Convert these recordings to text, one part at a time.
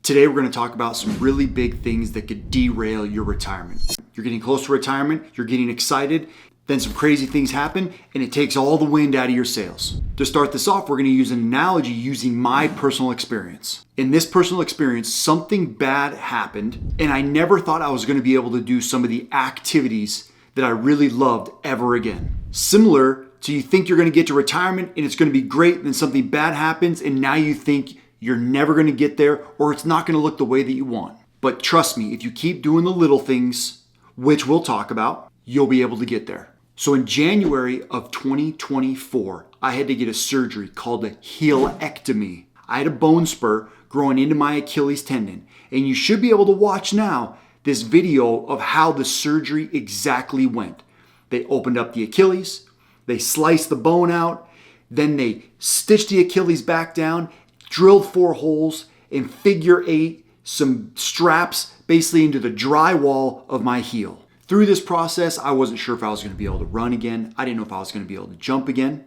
Today we're going to talk about some really big things that could derail your retirement. You're getting close to retirement, you're getting excited, then some crazy things happen and it takes all the wind out of your sails. To start this off, we're going to use an analogy using my personal experience. In this personal experience, something bad happened and I never thought I was going to be able to do some of the activities that I really loved ever again. Similar to you think you're going to get to retirement and it's going to be great, then something bad happens and now you think you're never going to get there or it's not going to look the way that you want. But trust me, if you keep doing the little things, which we'll talk about, you'll be able to get there. So in January of 2024, I had to get a surgery called a healectomy. I had a bone spur growing into my Achilles tendon. And you should be able to watch now this video of how the surgery exactly went. They opened up the Achilles, they sliced the bone out, then they stitched the Achilles back down, drilled 4 holes, and figure 8 some straps basically into the drywall of my heel. Through this process, I wasn't sure if I was going to be able to run again. I didn't know if I was going to be able to jump again.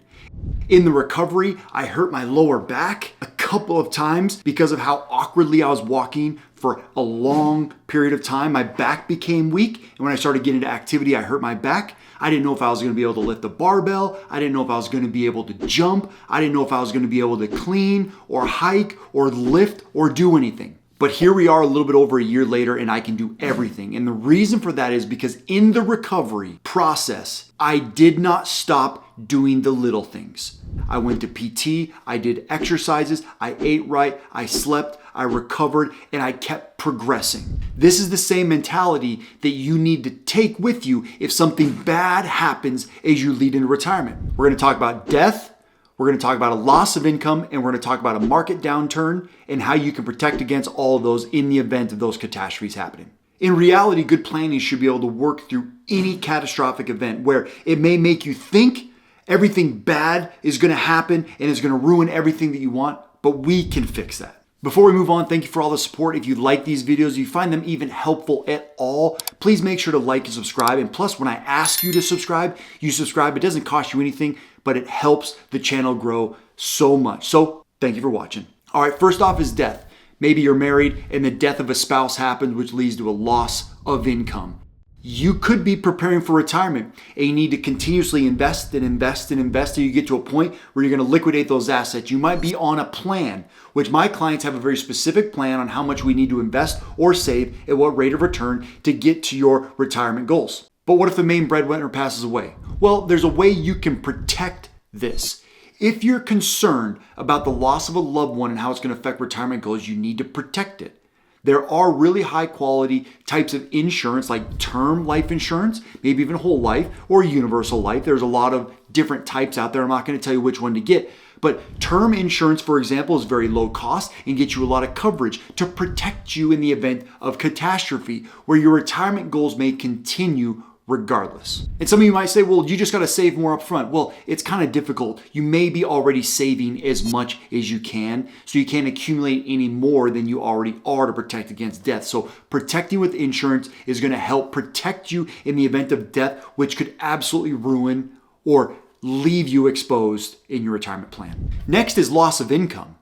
In the recovery, I hurt my lower back a couple of times because of how awkwardly I was walking for a long period of time. My back became weak, and when I started getting into activity, I hurt my back. I didn't know if I was going to be able to lift the barbell. I didn't know if I was going to be able to jump. I didn't know if I was going to be able to clean or hike or lift or do anything. But here we are a little bit over a year later and I can do everything. And the reason for that is because in the recovery process, I did not stop doing the little things. I went to PT, I did exercises, I ate right, I slept, I recovered, and I kept progressing. This is the same mentality that you need to take with you if something bad happens as you lead into retirement. We're going to talk about death. We're going to talk about a loss of income, and we're going to talk about a market downturn and how you can protect against all of those in the event of those catastrophes happening. In reality, good planning should be able to work through any catastrophic event where it may make you think everything bad is going to happen and is going to ruin everything that you want, but we can fix that. Before we move on, thank you for all the support. If you like these videos, if you find them even helpful at all, please make sure to like and subscribe. And plus, when I ask you to subscribe, you subscribe. It doesn't cost you anything, but it helps the channel grow so much. So thank you for watching. All right, first off is death. Maybe you're married and the death of a spouse happens, which leads to a loss of income. You could be preparing for retirement and you need to continuously invest and invest and invest till you get to a point where you're going to liquidate those assets. You might be on a plan, which my clients have a very specific plan on how much we need to invest or save at what rate of return to get to your retirement goals. But what if the main breadwinner passes away? Well, there's a way you can protect this. If you're concerned about the loss of a loved one and how it's going to affect retirement goals, you need to protect it. There are really high quality types of insurance like term life insurance, maybe even whole life or universal life. There's a lot of different types out there. I'm not going to tell you which one to get. But term insurance, for example, is very low cost and gets you a lot of coverage to protect you in the event of catastrophe where your retirement goals may continue regardless. And some of you might say, well, you just got to save more up front. Well, it's kind of difficult. You may be already saving as much as you can, so you can't accumulate any more than you already are to protect against death. So protecting with insurance is going to help protect you in the event of death, which could absolutely ruin or leave you exposed in your retirement plan. Next is loss of income.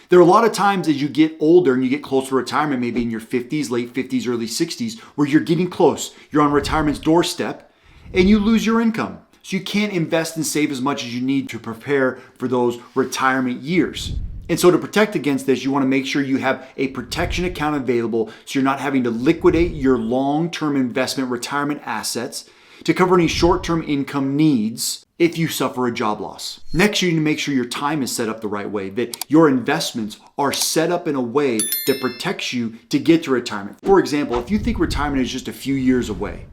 There are a lot of times as you get older and you get close to retirement, maybe in your 50s, late 50s, early 60s, where you're getting close, you're on retirement's doorstep, and you lose your income. So you can't invest and save as much as you need to prepare for those retirement years. And so to protect against this, you want to make sure you have a protection account available so you're not having to liquidate your long-term investment retirement assets to cover any short-term income needs if you suffer a job loss. Next, you need to make sure your time is set up the right way, that your investments are set up in a way that protects you to get to retirement. For example, if you think retirement is just a few years away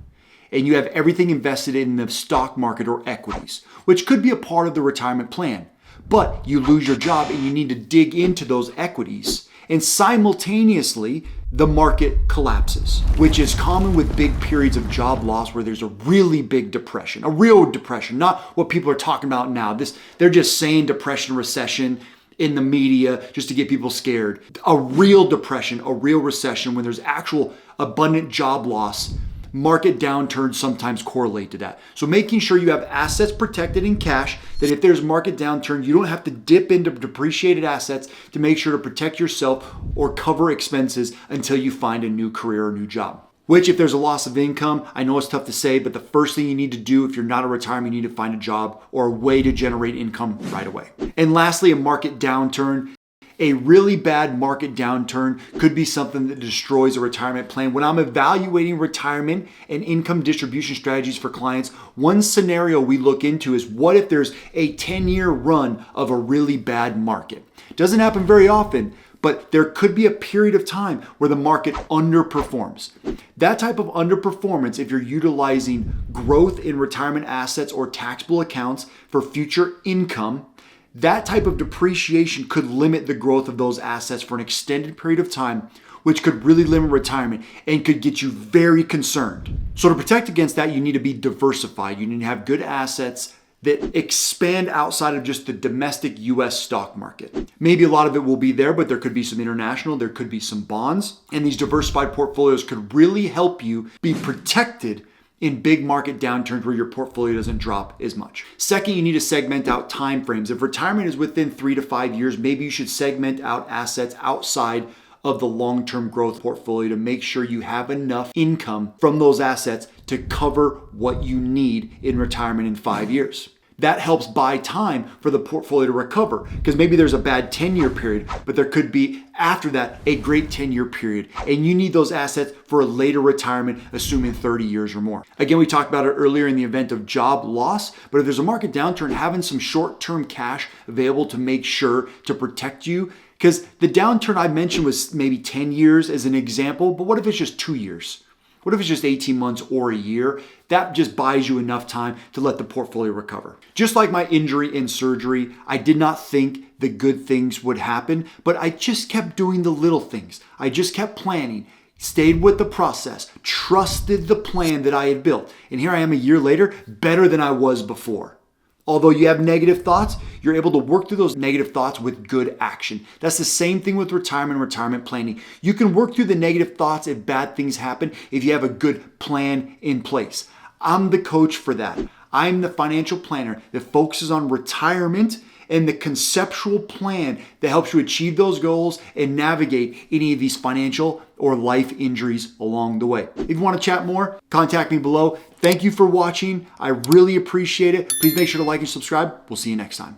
and you have everything invested in the stock market or equities, which could be a part of the retirement plan, but you lose your job and you need to dig into those equities, and simultaneously the market collapses, which is common with big periods of job loss where there's a really big depression, a real depression, not what people are talking about now. They're just saying depression, recession in the media just to get people scared. A real depression, a real recession when there's actual abundant job loss market downturns sometimes correlate to that. So making sure you have assets protected in cash, that if there's market downturn, you don't have to dip into depreciated assets to make sure to protect yourself or cover expenses until you find a new career or new job. Which, if there's a loss of income, I know it's tough to say, but the first thing you need to do if you're not a retirement, you need to find a job or a way to generate income right away. And lastly, a market downturn. A really bad market downturn could be something that destroys a retirement plan. When I'm evaluating retirement and income distribution strategies for clients, one scenario we look into is what if there's a 10-year run of a really bad market? It doesn't happen very often, but there could be a period of time where the market underperforms. That type of underperformance, if you're utilizing growth in retirement assets or taxable accounts for future income, that type of depreciation could limit the growth of those assets for an extended period of time, which could really limit retirement and could get you very concerned. So to protect against that, you need to be diversified. You need to have good assets that expand outside of just the domestic US stock market. Maybe a lot of it will be there, but there could be some international, there could be some bonds, and these diversified portfolios could really help you be protected in big market downturns where your portfolio doesn't drop as much. Second, you need to segment out time frames. If retirement is within 3 to 5 years, maybe you should segment out assets outside of the long-term growth portfolio to make sure you have enough income from those assets to cover what you need in retirement in 5 years. That helps buy time for the portfolio to recover, because maybe there's a bad 10-year period, but there could be after that a great 10-year period, and you need those assets for a later retirement, assuming 30 years or more. Again, we talked about it earlier in the event of job loss, but if there's a market downturn, having some short-term cash available to make sure to protect you, because the downturn I mentioned was maybe 10 years as an example, but what if it's just 2 years? What if it's just 18 months or a year? That just buys you enough time to let the portfolio recover. Just like my injury and surgery, I did not think the good things would happen, but I just kept doing the little things. I just kept planning, stayed with the process, trusted the plan that I had built. And here I am a year later, better than I was before. Although you have negative thoughts, you're able to work through those negative thoughts with good action. That's the same thing with retirement and retirement planning. You can work through the negative thoughts if bad things happen if you have a good plan in place. I'm the coach for that. I'm the financial planner that focuses on retirement and the conceptual plan that helps you achieve those goals and navigate any of these financial or life injuries along the way. If you want to chat more, contact me below. Thank you for watching. I really appreciate it. Please make sure to like and subscribe. We'll see you next time.